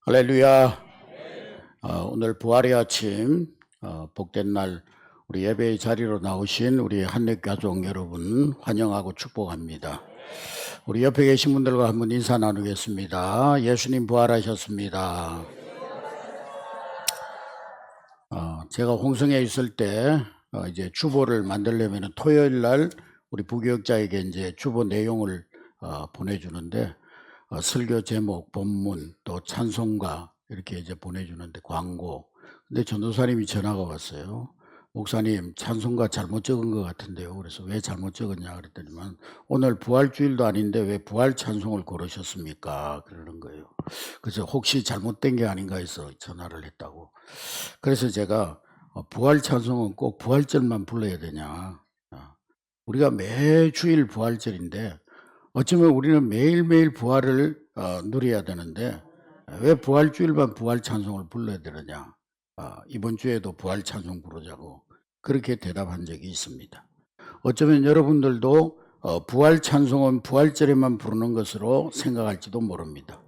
할렐루야. 오늘 부활의 아침, 복된 날 우리 예배의 자리로 나오신 우리 한랩가족 여러분 환영하고 축복합니다. 우리 옆에 계신 분들과 한번 인사 나누겠습니다. 예수님 부활하셨습니다. 제가 홍성에 있을 때 이제 주보를 만들려면 토요일 날 우리 부교역자에게 이제 주보 내용을 보내주는데 설교 제목, 본문, 또 찬송가 이렇게 이제 보내주는데 광고. 근데 전도사님이 전화가 왔어요. 목사님, 찬송가 잘못 적은 것 같은데요. 그래서 왜 잘못 적었냐 그랬더니만 오늘 부활주일도 아닌데 왜 부활 찬송을 고르셨습니까? 그러는 거예요. 그래서 혹시 잘못된 게 아닌가 해서 전화를 했다고. 그래서 제가 부활 찬송은 꼭 부활절만 불러야 되냐. 우리가 매주일 부활절인데 어쩌면 우리는 매일매일 부활을 누려야 되는데 왜 부활주일만 부활 찬송을 불러야 되느냐. 이번 주에도 부활 찬송 부르자고 그렇게 대답한 적이 있습니다. 어쩌면 여러분들도 부활 찬송은 부활절에만 부르는 것으로 생각할지도 모릅니다.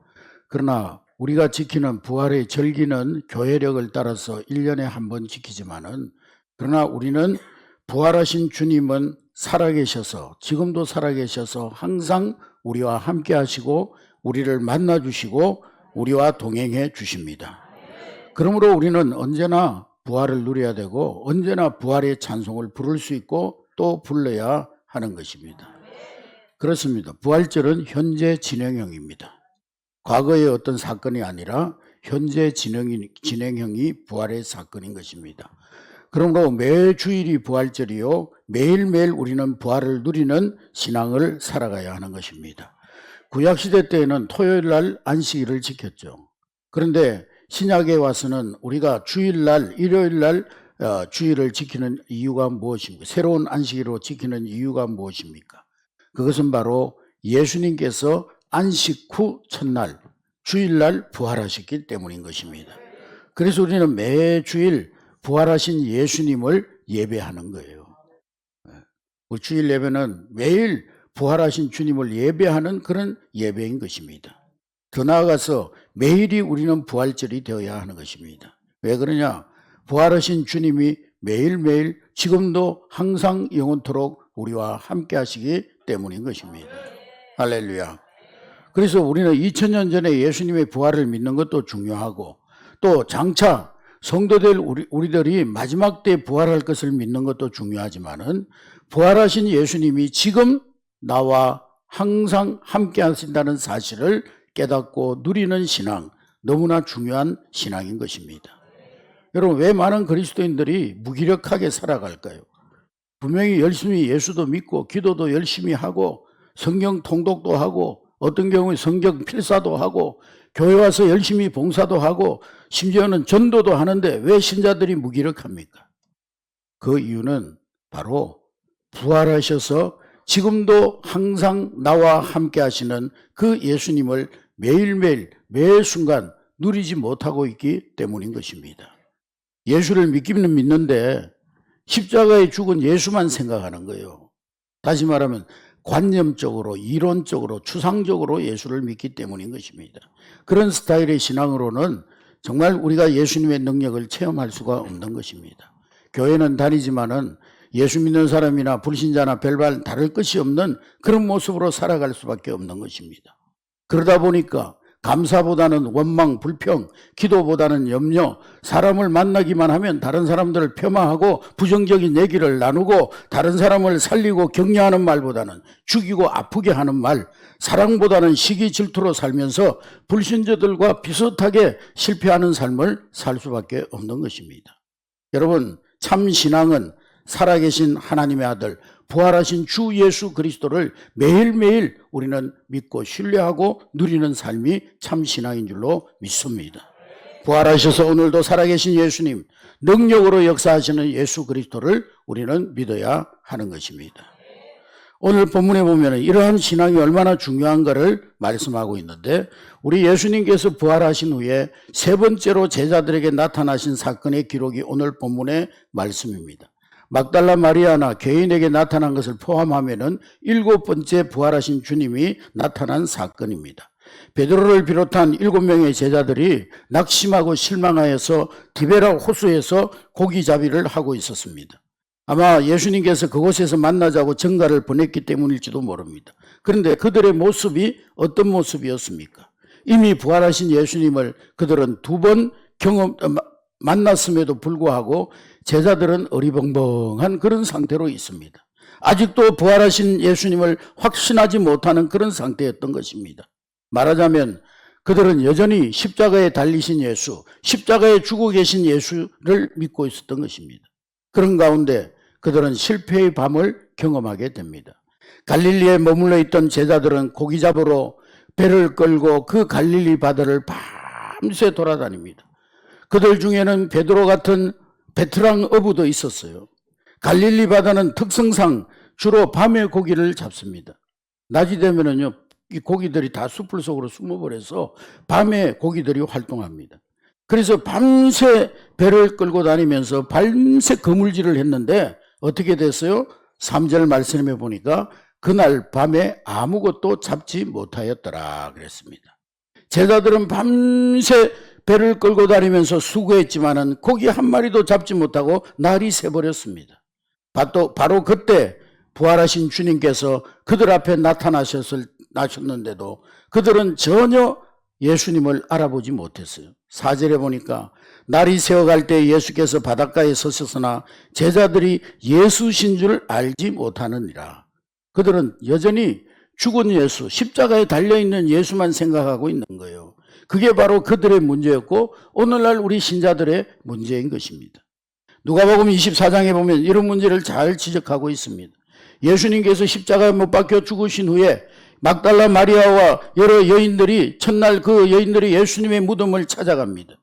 그러나 우리가 지키는 부활의 절기는 교회력을 따라서 1년에 한 번 지키지만은 그러나 우리는 부활하신 주님은 살아계셔서 지금도 살아계셔서 항상 우리와 함께 하시고 우리를 만나 주시고 우리와 동행해 주십니다. 그러므로 우리는 언제나 부활을 누려야 되고 언제나 부활의 찬송을 부를 수 있고 또 불러야 하는 것입니다. 그렇습니다. 부활절은 현재 진행형입니다. 과거의 어떤 사건이 아니라 현재 진행형이 부활의 사건인 것입니다. 그러므로 매주일이 부활절이요 매일매일 우리는 부활을 누리는 신앙을 살아가야 하는 것입니다. 구약시대 때에는 토요일날 안식일을 지켰죠. 그런데 신약에 와서는 우리가 주일날 일요일날 주일을 지키는 이유가 무엇입니까? 새로운 안식일로 지키는 이유가 무엇입니까? 그것은 바로 예수님께서 안식 후 첫날 주일날 부활하셨기 때문인 것입니다. 그래서 우리는 매주일 부활하신 예수님을 예배하는 거예요. 우리 주일 예배는 매일 부활하신 주님을 예배하는 그런 예배인 것입니다. 더 나아가서 매일이 우리는 부활절이 되어야 하는 것입니다. 왜 그러냐? 부활하신 주님이 매일매일 지금도 항상 영원토록 우리와 함께 하시기 때문인 것입니다. 할렐루야. 그래서 우리는 2000년 전에 예수님의 부활을 믿는 것도 중요하고 또 장차 성도들 우리들이 마지막 때 부활할 것을 믿는 것도 중요하지만은 부활하신 예수님이 지금 나와 항상 함께 하신다는 사실을 깨닫고 누리는 신앙, 너무나 중요한 신앙인 것입니다. 여러분, 왜 많은 그리스도인들이 무기력하게 살아갈까요? 분명히 열심히 예수도 믿고 기도도 열심히 하고 성경 통독도 하고 어떤 경우에 성경 필사도 하고 교회 와서 열심히 봉사도 하고 심지어는 전도도 하는데 왜 신자들이 무기력합니까? 그 이유는 바로 부활하셔서 지금도 항상 나와 함께 하시는 그 예수님을 매일매일 매 순간 누리지 못하고 있기 때문인 것입니다. 예수를 믿기는 믿는데 십자가에 죽은 예수만 생각하는 거예요. 다시 말하면 관념적으로 이론적으로 추상적으로 예수를 믿기 때문인 것입니다. 그런 스타일의 신앙으로는 정말 우리가 예수님의 능력을 체험할 수가 없는 것입니다. 교회는 다니지만은 예수 믿는 사람이나 불신자나 별반 다를 것이 없는 그런 모습으로 살아갈 수밖에 없는 것입니다. 그러다 보니까 감사보다는 원망, 불평, 기도보다는 염려, 사람을 만나기만 하면 다른 사람들을 폄하하고 부정적인 얘기를 나누고 다른 사람을 살리고 격려하는 말보다는 죽이고 아프게 하는 말, 사랑보다는 시기 질투로 살면서 불신자들과 비슷하게 실패하는 삶을 살 수밖에 없는 것입니다. 여러분, 참 신앙은 살아계신 하나님의 아들 부활하신 주 예수 그리스도를 매일매일 우리는 믿고 신뢰하고 누리는 삶이 참 신앙인 줄로 믿습니다. 부활하셔서 오늘도 살아계신 예수님, 능력으로 역사하시는 예수 그리스도를 우리는 믿어야 하는 것입니다. 오늘 본문에 보면 이러한 신앙이 얼마나 중요한가를 말씀하고 있는데 우리 예수님께서 부활하신 후에 세 번째로 제자들에게 나타나신 사건의 기록이 오늘 본문의 말씀입니다. 막달라 마리아나 개인에게 나타난 것을 포함하면은 7번째 부활하신 주님이 나타난 사건입니다. 베드로를 비롯한 7명의 제자들이 낙심하고 실망하여서 디베라 호수에서 고기잡이를 하고 있었습니다. 아마 예수님께서 그곳에서 만나자고 전가를 보냈기 때문일지도 모릅니다. 그런데 그들의 모습이 어떤 모습이었습니까? 이미 부활하신 예수님을 그들은 2번 만났음에도 불구하고 제자들은 어리벙벙한 그런 상태로 있습니다. 아직도 부활하신 예수님을 확신하지 못하는 그런 상태였던 것입니다. 말하자면 그들은 여전히 십자가에 달리신 예수, 십자가에 죽어 계신 예수를 믿고 있었던 것입니다. 그런 가운데 그들은 실패의 밤을 경험하게 됩니다. 갈릴리에 머물러 있던 제자들은 고기 잡으러 배를 끌고 그 갈릴리 바다를 밤새 돌아다닙니다. 그들 중에는 베드로 같은 베테랑 어부도 있었어요. 갈릴리 바다는 특성상 주로 밤에 고기를 잡습니다. 낮이 되면은요, 이 고기들이 다 숲을 속으로 숨어버려서 밤에 고기들이 활동합니다. 그래서 밤새 배를 끌고 다니면서 밤새 그물질을 했는데 어떻게 됐어요? 3절 말씀해 보니까 그날 밤에 아무것도 잡지 못하였더라 그랬습니다. 제자들은 밤새 배를 끌고 다니면서 수고했지만은 고기 한 마리도 잡지 못하고 날이 새버렸습니다. 바로 그때 부활하신 주님께서 그들 앞에 나타나셨는데도 그들은 전혀 예수님을 알아보지 못했어요. 4절에 보니까 날이 새어갈 때 예수께서 바닷가에 서셨으나 제자들이 예수신 줄 알지 못하느니라. 그들은 여전히 죽은 예수, 십자가에 달려있는 예수만 생각하고 있는 거예요. 그게 바로 그들의 문제였고 오늘날 우리 신자들의 문제인 것입니다. 누가복음 24장에 보면 이런 문제를 잘 지적하고 있습니다. 예수님께서 십자가에 못 박혀 죽으신 후에 막달라 마리아와 여러 여인들이 첫날 그 여인들이 예수님의 무덤을 찾아갑니다.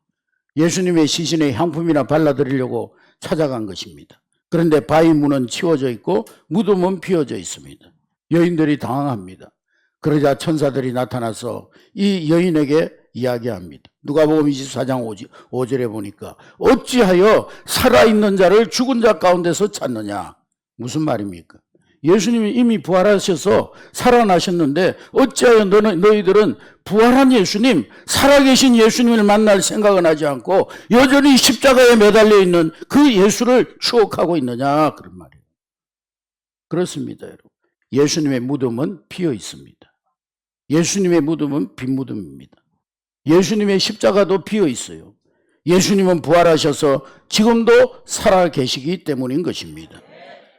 예수님의 시신에 향품이나 발라드리려고 찾아간 것입니다. 그런데 바위 문은 치워져 있고 무덤은 비어져 있습니다. 여인들이 당황합니다. 그러자 천사들이 나타나서 이 여인에게 이야기합니다. 누가복음 24장 5절에 보니까 어찌하여 살아있는 자를 죽은 자 가운데서 찾느냐. 무슨 말입니까? 예수님이 이미 부활하셔서 살아나셨는데 어찌하여 너희들은 부활한 예수님, 살아계신 예수님을 만날 생각은 하지 않고 여전히 십자가에 매달려 있는 그 예수를 추억하고 있느냐, 그런 말이에요. 그렇습니다, 여러분. 예수님의 무덤은 비어 있습니다. 예수님의 무덤은 빈 무덤입니다. 예수님의 십자가도 비어 있어요. 예수님은 부활하셔서 지금도 살아계시기 때문인 것입니다.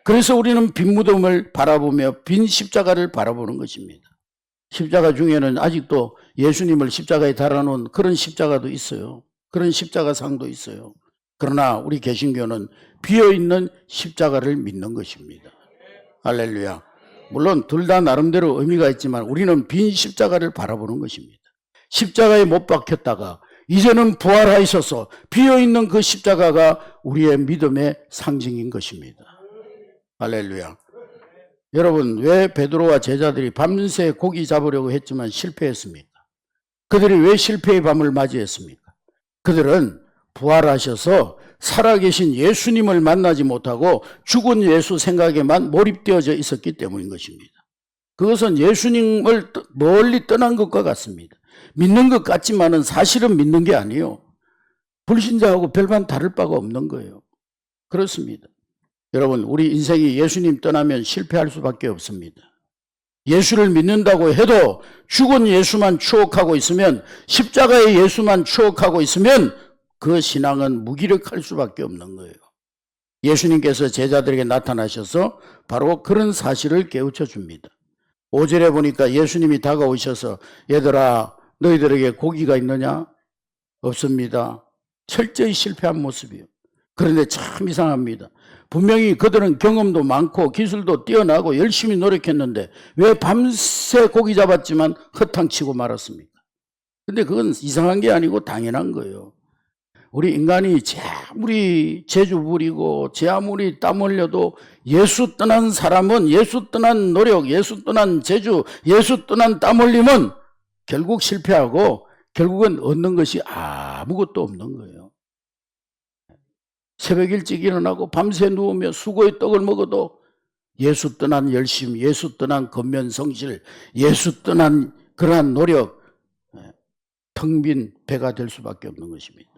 그래서 우리는 빈 무덤을 바라보며 빈 십자가를 바라보는 것입니다. 십자가 중에는 아직도 예수님을 십자가에 달아놓은 그런 십자가도 있어요. 그런 십자가상도 있어요. 그러나 우리 개신교는 비어있는 십자가를 믿는 것입니다. 할렐루야. 물론 둘 다 나름대로 의미가 있지만 우리는 빈 십자가를 바라보는 것입니다. 십자가에 못 박혔다가 이제는 부활하셔서 비어있는 그 십자가가 우리의 믿음의 상징인 것입니다. 할렐루야. 여러분, 왜 베드로와 제자들이 밤새 고기 잡으려고 했지만 실패했습니까? 그들이 왜 실패의 밤을 맞이했습니까? 그들은 부활하셔서 살아계신 예수님을 만나지 못하고 죽은 예수 생각에만 몰입되어져 있었기 때문인 것입니다. 그것은 예수님을 멀리 떠난 것과 같습니다. 믿는 것 같지만은 사실은 믿는 게 아니에요. 불신자하고 별반 다를 바가 없는 거예요. 그렇습니다. 여러분, 우리 인생이 예수님 떠나면 실패할 수밖에 없습니다. 예수를 믿는다고 해도 죽은 예수만 추억하고 있으면, 십자가의 예수만 추억하고 있으면 그 신앙은 무기력할 수밖에 없는 거예요. 예수님께서 제자들에게 나타나셔서 바로 그런 사실을 깨우쳐 줍니다. 5절에 보니까 예수님이 다가오셔서 얘들아 너희들에게 고기가 있느냐? 없습니다. 철저히 실패한 모습이에요. 그런데 참 이상합니다. 분명히 그들은 경험도 많고 기술도 뛰어나고 열심히 노력했는데 왜 밤새 고기 잡았지만 허탕치고 말았습니까? 근데 그건 이상한 게 아니고 당연한 거예요. 우리 인간이 아무리 재주 부리고 아무리 땀 흘려도 예수 떠난 사람은 예수 떠난 노력, 예수 떠난 재주, 예수 떠난 땀 흘림은 결국 실패하고 결국은 얻는 것이 아무것도 없는 거예요. 새벽 일찍 일어나고 밤새 누우며 수고의 떡을 먹어도 예수 떠난 열심, 예수 떠난 근면성실, 예수 떠난 그러한 노력, 텅 빈 배가 될 수밖에 없는 것입니다.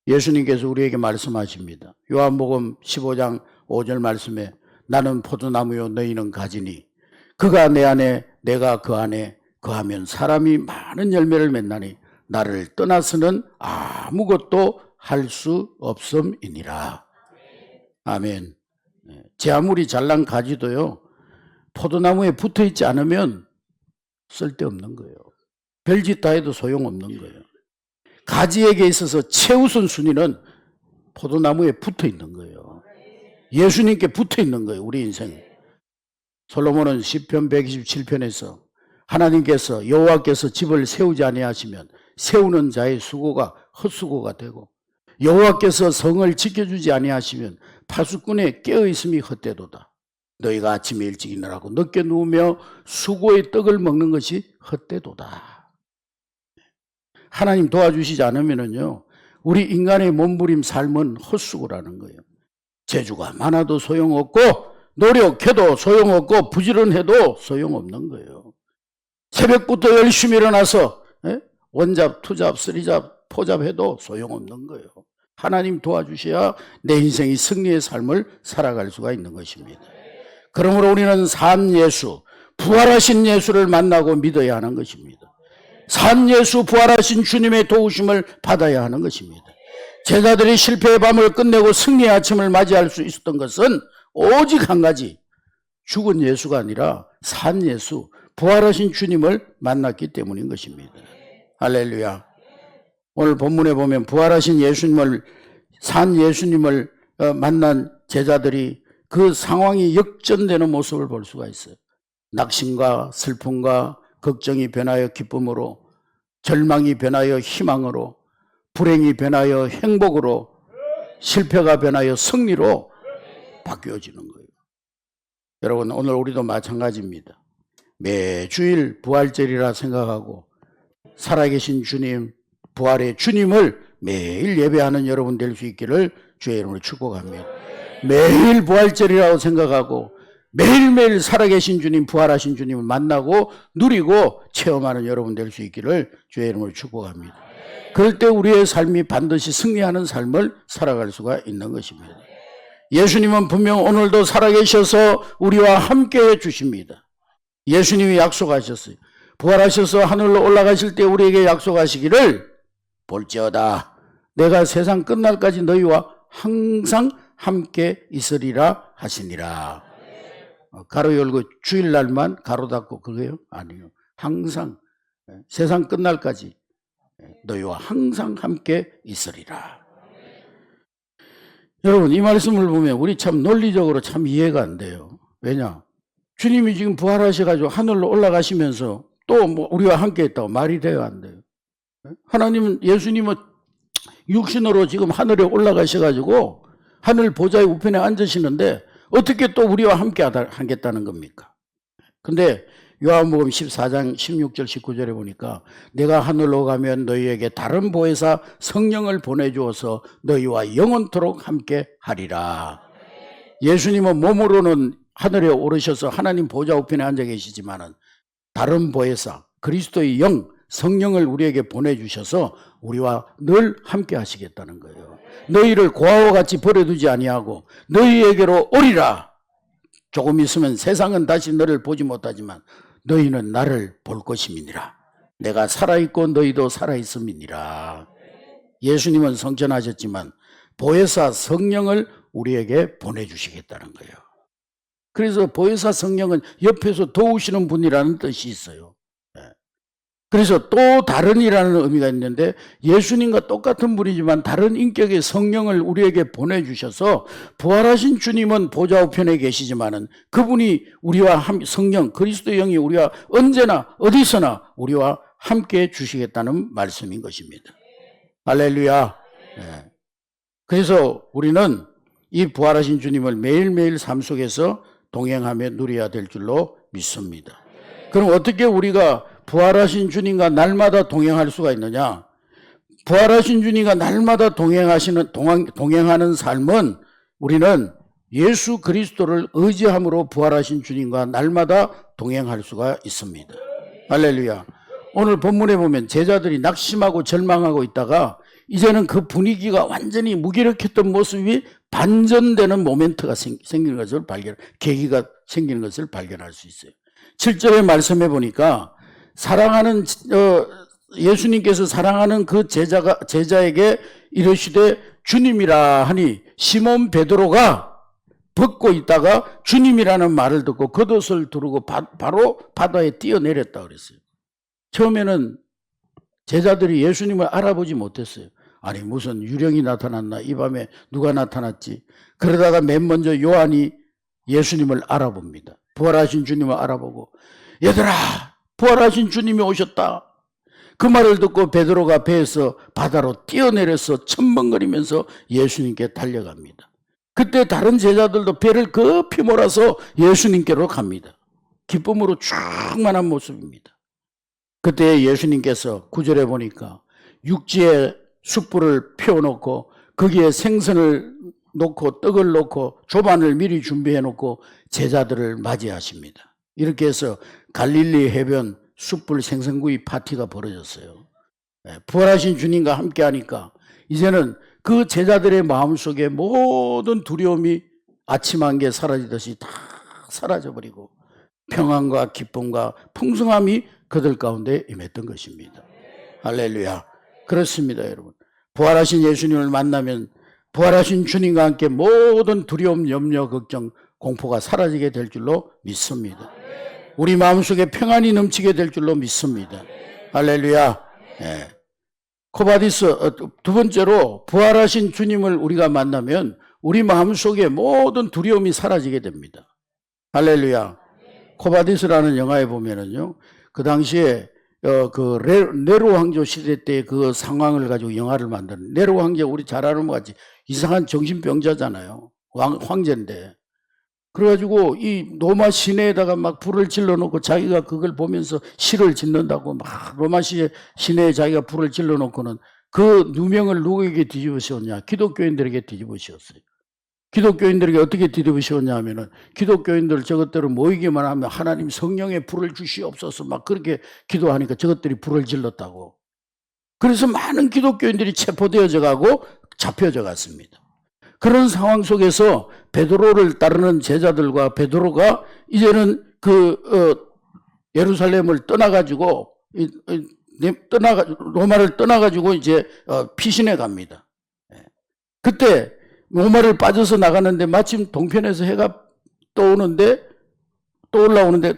예수님께서 우리에게 말씀하십니다. 요한복음 15장 5절 말씀에 나는 포도나무요 너희는 가지니 그가 내 안에 내가 그 안에 거하면 사람이 많은 열매를 맺나니 나를 떠나서는 아무것도 할 수 없음이니라. 아멘. 제 아무리 잘난 가지도요, 포도나무에 붙어 있지 않으면 쓸데없는 거예요. 별짓 다 해도 소용없는 거예요. 가지에게 있어서 최우선 순위는 포도나무에 붙어 있는 거예요. 예수님께 붙어 있는 거예요, 우리 인생. 솔로몬은 시편 127편에서 하나님께서 여호와께서 집을 세우지 아니하시면 세우는 자의 수고가 헛수고가 되고 여호와께서 성을 지켜주지 아니하시면 파수꾼의 깨어있음이 헛되도다. 너희가 아침에 일찍 일어나고 늦게 누우며 수고의 떡을 먹는 것이 헛되도다. 하나님 도와주시지 않으면요, 우리 인간의 몸부림 삶은 헛수고라는 거예요. 재주가 많아도 소용없고 노력해도 소용없고 부지런해도 소용없는 거예요. 새벽부터 열심히 일어나서 원잡, 투잡, 쓰리잡, 포잡해도 소용없는 거예요. 하나님 도와주셔야 내 인생이 승리의 삶을 살아갈 수가 있는 것입니다. 그러므로 우리는 산 예수, 부활하신 예수를 만나고 믿어야 하는 것입니다. 산 예수, 부활하신 주님의 도우심을 받아야 하는 것입니다. 제자들이 실패의 밤을 끝내고 승리의 아침을 맞이할 수 있었던 것은 오직 한 가지, 죽은 예수가 아니라 산 예수, 부활하신 주님을 만났기 때문인 것입니다. 할렐루야. 오늘 본문에 보면 부활하신 예수님을, 산 예수님을 만난 제자들이 그 상황이 역전되는 모습을 볼 수가 있어요. 낙심과 슬픔과 걱정이 변하여 기쁨으로, 절망이 변하여 희망으로, 불행이 변하여 행복으로, 실패가 변하여 승리로 바뀌어지는 거예요. 여러분, 오늘 우리도 마찬가지입니다. 매주일 부활절이라 생각하고 살아계신 주님, 부활의 주님을 매일 예배하는 여러분 될 수 있기를 주의 이름으로 축복합니다. 매일 부활절이라고 생각하고 매일매일 살아계신 주님, 부활하신 주님을 만나고 누리고 체험하는 여러분 될 수 있기를 주의 이름으로 축복합니다. 그럴 때 우리의 삶이 반드시 승리하는 삶을 살아갈 수가 있는 것입니다. 예수님은 분명 오늘도 살아계셔서 우리와 함께해 주십니다. 예수님이 약속하셨어요. 부활하셔서 하늘로 올라가실 때 우리에게 약속하시기를 볼지어다 내가 세상 끝날까지 너희와 항상 함께 있으리라 하시니라. 가로 열고 주일날만 가로 닫고 그거예요? 아니요. 항상 세상 끝날까지 너희와 항상 함께 있으리라. 여러분, 이 말씀을 보면 우리 참 논리적으로 참 이해가 안 돼요. 왜냐? 주님이 지금 부활하셔가지고 하늘로 올라가시면서 또 뭐 우리와 함께 있다고 말이 돼요, 안 돼요? 하나님은, 예수님은 육신으로 지금 하늘에 올라가셔가지고 하늘 보좌의 우편에 앉으시는데 어떻게 또 우리와 함께 하겠다는 겁니까? 근데 요한복음 14장 16절 19절에 보니까 내가 하늘로 가면 너희에게 다른 보혜사 성령을 보내주어서 너희와 영원토록 함께 하리라. 예수님은 몸으로는 하늘에 오르셔서 하나님 보좌 우편에 앉아 계시지만은 다른 보혜사 그리스도의 영 성령을 우리에게 보내주셔서 우리와 늘 함께 하시겠다는 거예요. 너희를 고아와 같이 버려두지 아니하고 너희에게로 오리라. 조금 있으면 세상은 다시 너를 보지 못하지만 너희는 나를 볼 것임이니라. 내가 살아있고 너희도 살아있음이니라. 예수님은 성천하셨지만 보혜사 성령을 우리에게 보내주시겠다는 거예요. 그래서 보혜사 성령은 옆에서 도우시는 분이라는 뜻이 있어요. 그래서 또 다른이라는 의미가 있는데 예수님과 똑같은 분이지만 다른 인격의 성령을 우리에게 보내주셔서 부활하신 주님은 보좌 우편에 계시지만은 그분이 우리와 성령 그리스도의 영이 우리와 언제나 어디서나 우리와 함께 주시겠다는 말씀인 것입니다. 할렐루야. 그래서 우리는 이 부활하신 주님을 매일매일 삶 속에서 동행하며 누려야 될 줄로 믿습니다. 그럼 어떻게 우리가 부활하신 주님과 날마다 동행할 수가 있느냐? 부활하신 주님과 날마다 동행하는 삶은 우리는 예수 그리스도를 의지함으로 부활하신 주님과 날마다 동행할 수가 있습니다. 할렐루야. 오늘 본문에 보면 제자들이 낙심하고 절망하고 있다가 이제는 그 분위기가 완전히 무기력했던 모습이 반전되는 모멘트가 생기는 것을 계기가 생기는 것을 발견할 수 있어요. 7절의 말씀해 보니까 사랑하는 예수님께서 사랑하는 그 제자에게 이르시되 주님이라 하니 시몬 베드로가 벗고 있다가 주님이라는 말을 듣고 겉옷을 두르고 바로 바다에 뛰어내렸다 그랬어요. 처음에는 제자들이 예수님을 알아보지 못했어요. 아니 무슨 유령이 나타났나, 이 밤에 누가 나타났지. 그러다가 맨 먼저 요한이 예수님을 알아봅니다. 부활하신 주님을 알아보고 얘들아 부활하신 주님이 오셨다. 그 말을 듣고 베드로가 배에서 바다로 뛰어내려서 첨벙거리면서 예수님께 달려갑니다. 그때 다른 제자들도 배를 급히 몰아서 예수님께로 갑니다. 기쁨으로 충만한 모습입니다. 그때 예수님께서 9절에 보니까 육지에 숯불을 피워놓고 거기에 생선을 놓고 떡을 놓고 조반을 미리 준비해 놓고 제자들을 맞이하십니다. 이렇게 해서 갈릴리 해변 숯불 생선구이 파티가 벌어졌어요. 부활하신 주님과 함께 하니까 이제는 그 제자들의 마음속에 모든 두려움이 아침 안개 사라지듯이 다 사라져버리고 평안과 기쁨과 풍성함이 그들 가운데 임했던 것입니다. 할렐루야. 그렇습니다, 여러분. 부활하신 예수님을 만나면 부활하신 주님과 함께 모든 두려움, 염려, 걱정, 공포가 사라지게 될 줄로 믿습니다. 우리 마음속에 평안이 넘치게 될 줄로 믿습니다. 할렐루야. 네. 코바디스 두 번째로 부활하신 주님을 우리가 만나면 우리 마음속에 모든 두려움이 사라지게 됩니다. 할렐루야. 코바디스라는 영화에 보면은요, 그 당시에 그 네로 황제 시대 때 그 상황을 가지고 영화를 만드는, 네로 황제 우리 잘 아는 것 같이 이상한 정신병자잖아요. 황제인데. 그래가지고 이 로마 시내에다가 막 불을 질러 놓고 자기가 그걸 보면서 시를 짓는다고 막 로마 시내에 자기가 불을 질러 놓고는 그 누명을 누구에게 뒤집어 씌웠냐? 기독교인들에게 뒤집어 씌웠어요. 기독교인들에게 어떻게 뒤집어 씌웠냐 하면은 기독교인들 저것들을 모이기만 하면 하나님 성령의 불을 주시옵소서 막 그렇게 기도하니까 저것들이 불을 질렀다고. 그래서 많은 기독교인들이 체포되어져 가고 잡혀져 갔습니다. 그런 상황 속에서 베드로를 따르는 제자들과 베드로가 이제는 예루살렘을 떠나가지고 로마를 떠나가지고 이제 피신해 갑니다. 그때 로마를 빠져서 나가는데 마침 동편에서 해가 떠올라오는데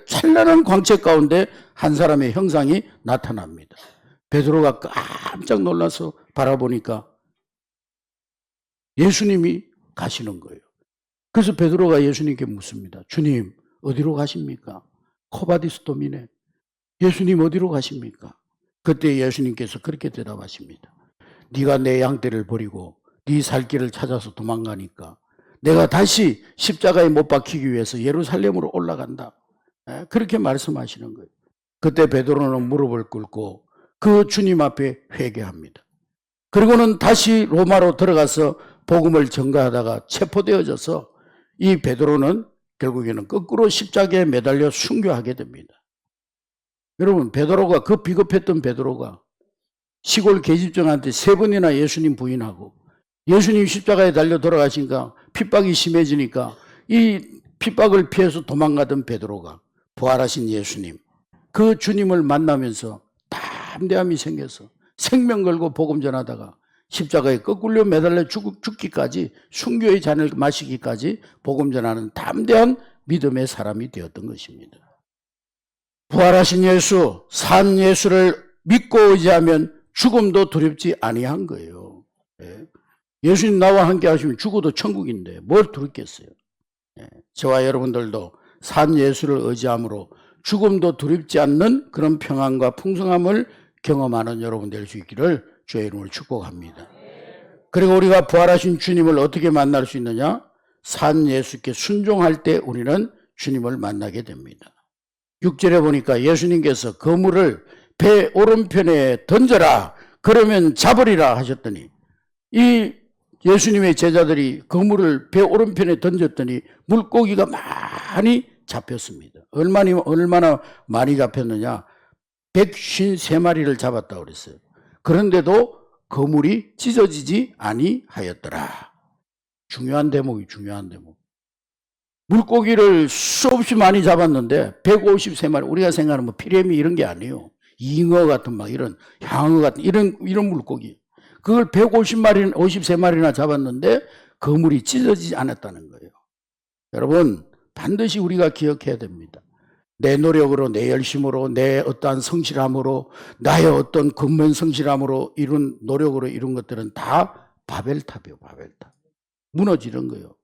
찬란한 광채 가운데 한 사람의 형상이 나타납니다. 베드로가 깜짝 놀라서 바라보니까 예수님이 가시는 거예요. 그래서 베드로가 예수님께 묻습니다. 주님 어디로 가십니까? 코바디스 도미네. 예수님 어디로 가십니까? 그때 예수님께서 그렇게 대답하십니다. 네가 내 양떼를 버리고 네 살 길을 찾아서 도망가니까 내가 다시 십자가에 못 박히기 위해서 예루살렘으로 올라간다. 그렇게 말씀하시는 거예요. 그때 베드로는 무릎을 꿇고 그 주님 앞에 회개합니다. 그리고는 다시 로마로 들어가서 복음을 전가하다가 체포되어져서 이 베드로는 결국에는 거꾸로 십자가에 매달려 순교하게 됩니다. 여러분, 베드로가, 그 비겁했던 베드로가 시골 계집종한테 3번이나 예수님 부인하고 예수님 십자가에 달려 돌아가시니까 핍박이 심해지니까 이 핍박을 피해서 도망가던 베드로가 부활하신 예수님, 그 주님을 만나면서 담대함이 생겨서 생명 걸고 복음 전하다가 십자가에 거꾸로 매달려 죽기까지, 순교의 잔을 마시기까지 복음 전하는 담대한 믿음의 사람이 되었던 것입니다. 부활하신 예수, 산 예수를 믿고 의지하면 죽음도 두렵지 아니한 거예요. 예수님 나와 함께 하시면 죽어도 천국인데 뭘 두렵겠어요. 저와 여러분들도 산 예수를 의지함으로 죽음도 두렵지 않는 그런 평안과 풍성함을 경험하는 여러분 될 수 있기를 주의 이름으로 축복합니다. 그리고 우리가 부활하신 주님을 어떻게 만날 수 있느냐? 산 예수께 순종할 때 우리는 주님을 만나게 됩니다. 6절에 보니까 예수님께서 그물을 배 오른편에 던져라, 그러면 잡으리라 하셨더니 이 예수님의 제자들이 그물을 배 오른편에 던졌더니 물고기가 많이 잡혔습니다. 얼마나 많이 잡혔느냐? 153마리를 잡았다고 그랬어요. 그런데도 그물이 찢어지지 아니하였더라. 중요한 대목이 중요한 대목. 물고기를 수없이 많이 잡았는데 153마리, 우리가 생각하는 뭐 피레미 이런 게 아니에요. 잉어 같은 막 이런 향어 같은 이런 물고기. 그걸 150마리, 53마리나 잡았는데 그물이 찢어지지 않았다는 거예요. 여러분, 반드시 우리가 기억해야 됩니다. 내 노력으로, 내 열심으로, 내 어떠한 성실함으로, 나의 어떤 근면 성실함으로 이룬 노력으로 이룬 것들은 다 바벨탑이에요. 바벨탑. 무너지는 거예요.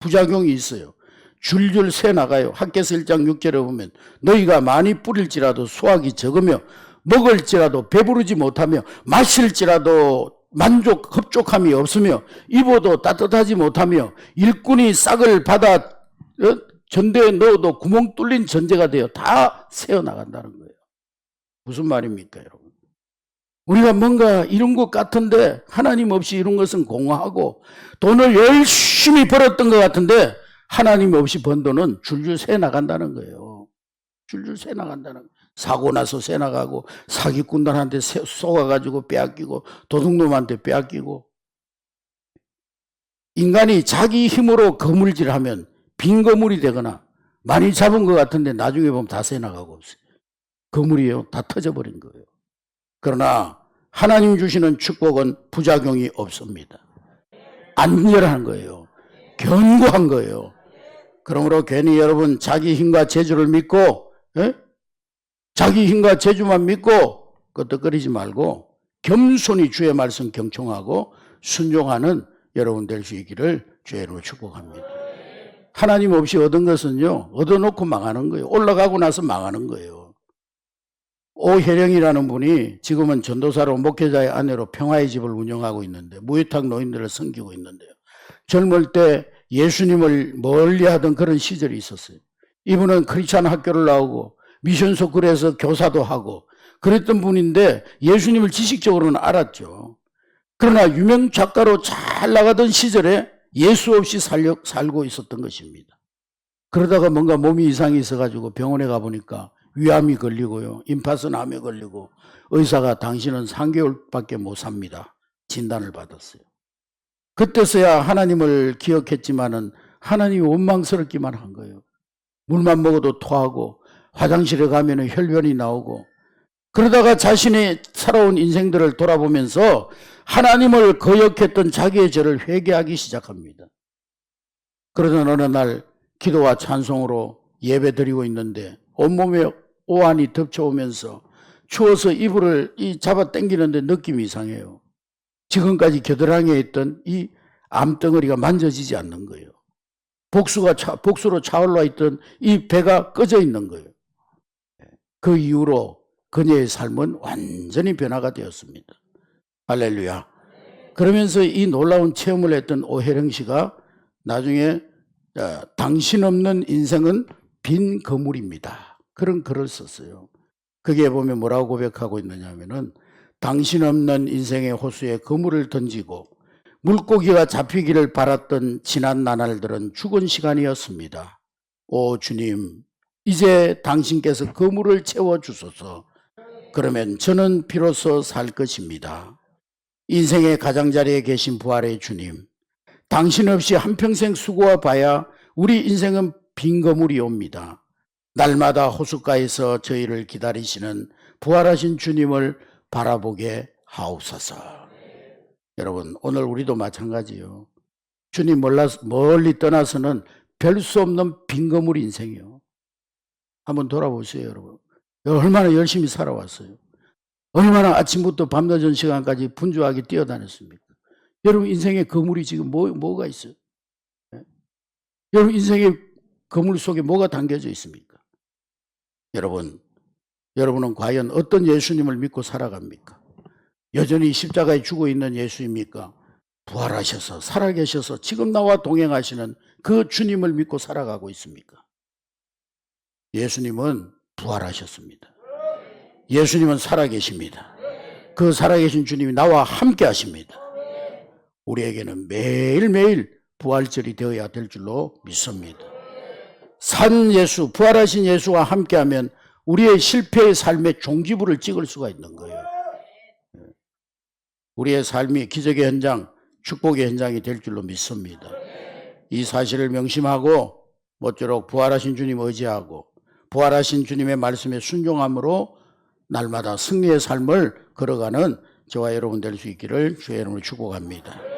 부작용이 있어요. 줄줄 새 나가요. 학개서 1장 6절에 보면 너희가 많이 뿌릴지라도 수확이 적으며 먹을지라도 배부르지 못하며 마실지라도 흡족함이 없으며 입어도 따뜻하지 못하며 일꾼이 싹을 받아 전대에 넣어도 구멍 뚫린 전제가 되어 다 새어나간다는 거예요. 무슨 말입니까, 여러분? 우리가 뭔가 이룬 것 같은데 하나님 없이 이룬 것은 공허하고 돈을 열심히 벌었던 것 같은데 하나님 없이 번 돈은 줄줄 새나간다는 거예요. 줄줄 새나간다는 거예요. 사고 나서 새나가고 사기꾼들한테 쏘아가지고 빼앗기고 도둑놈한테 빼앗기고. 인간이 자기 힘으로 거물질하면 빈 거물이 되거나 많이 잡은 것 같은데 나중에 보면 다 새나가고 없어요. 거물이에요. 다 터져버린 거예요. 그러나 하나님 주시는 축복은 부작용이 없습니다. 안전한 거예요. 견고한 거예요. 그러므로 괜히 여러분 자기 힘과 재주를 믿고 자기 힘과 재주만 믿고 끄떡거리지 말고 겸손히 주의 말씀 경청하고 순종하는 여러분 될 수 있기를 주의 이름으로 축복합니다. 하나님 없이 얻은 것은요, 얻어놓고 망하는 거예요. 올라가고 나서 망하는 거예요. 오혜령이라는 분이 지금은 전도사로 목회자의 아내로 평화의 집을 운영하고 있는데 무해탁 노인들을 섬기고 있는데요. 젊을 때 예수님을 멀리하던 그런 시절이 있었어요. 이분은 크리스찬 학교를 나오고 미션소 그래서 교사도 하고 그랬던 분인데 예수님을 지식적으로는 알았죠. 그러나 유명 작가로 잘 나가던 시절에 예수 없이 살고 있었던 것입니다. 그러다가 뭔가 몸이 이상이 있어가지고 병원에 가보니까 위암이 걸리고요. 임파선암에 걸리고 의사가 당신은 3개월밖에 못 삽니다. 진단을 받았어요. 그때서야 하나님을 기억했지만은 하나님이 원망스럽기만 한 거예요. 물만 먹어도 토하고 화장실에 가면은 혈변이 나오고 그러다가 자신의 살아온 인생들을 돌아보면서 하나님을 거역했던 자기의 죄를 회개하기 시작합니다. 그러던 어느 날 기도와 찬송으로 예배 드리고 있는데 온몸에 오한이 덮쳐오면서 추워서 이불을 잡아 당기는데 느낌이 이상해요. 지금까지 겨드랑이에 있던 이 암덩어리가 만져지지 않는 거예요. 복수로 차올라 있던 이 배가 꺼져 있는 거예요. 그 이후로 그녀의 삶은 완전히 변화가 되었습니다. 할렐루야. 그러면서 이 놀라운 체험을 했던 오혜령 씨가 나중에 당신 없는 인생은 빈 거물입니다. 그런 글을 썼어요. 거기에 보면 뭐라고 고백하고 있느냐 하면은 당신 없는 인생의 호수에 그물을 던지고 물고기가 잡히기를 바랐던 지난 나날들은 죽은 시간이었습니다. 오 주님, 이제 당신께서 그물을 채워주소서. 그러면 저는 비로소 살 것입니다. 인생의 가장자리에 계신 부활의 주님, 당신 없이 한평생 수고해 봐야 우리 인생은 빈 거물이 옵니다. 날마다 호숫가에서 저희를 기다리시는 부활하신 주님을 바라보게 하옵소서. 여러분, 오늘 우리도 마찬가지요. 주님 멀리 떠나서는 별 수 없는 빈 거물 인생이요. 한번 돌아보세요, 여러분. 얼마나 열심히 살아왔어요. 얼마나 아침부터 밤늦은 시간까지 분주하게 뛰어다녔습니까? 여러분 인생의 거물이 지금 뭐가 있어요? 네? 여러분 인생의 거물 속에 뭐가 담겨져 있습니까? 여러분은 과연 어떤 예수님을 믿고 살아갑니까? 여전히 십자가에 죽어 있는 예수입니까? 부활하셔서 살아계셔서 지금 나와 동행하시는 그 주님을 믿고 살아가고 있습니까? 예수님은 부활하셨습니다. 예수님은 살아계십니다. 그 살아계신 주님이 나와 함께 하십니다. 우리에게는 매일매일 부활절이 되어야 될 줄로 믿습니다. 산 예수, 부활하신 예수와 함께하면 우리의 실패의 삶의 종지부를 찍을 수가 있는 거예요. 우리의 삶이 기적의 현장, 축복의 현장이 될 줄로 믿습니다. 이 사실을 명심하고 모쪼록 부활하신 주님 의지하고 부활하신 주님의 말씀에 순종함으로 날마다 승리의 삶을 걸어가는 저와 여러분 될 수 있기를 주의 이름으로 축복합니다.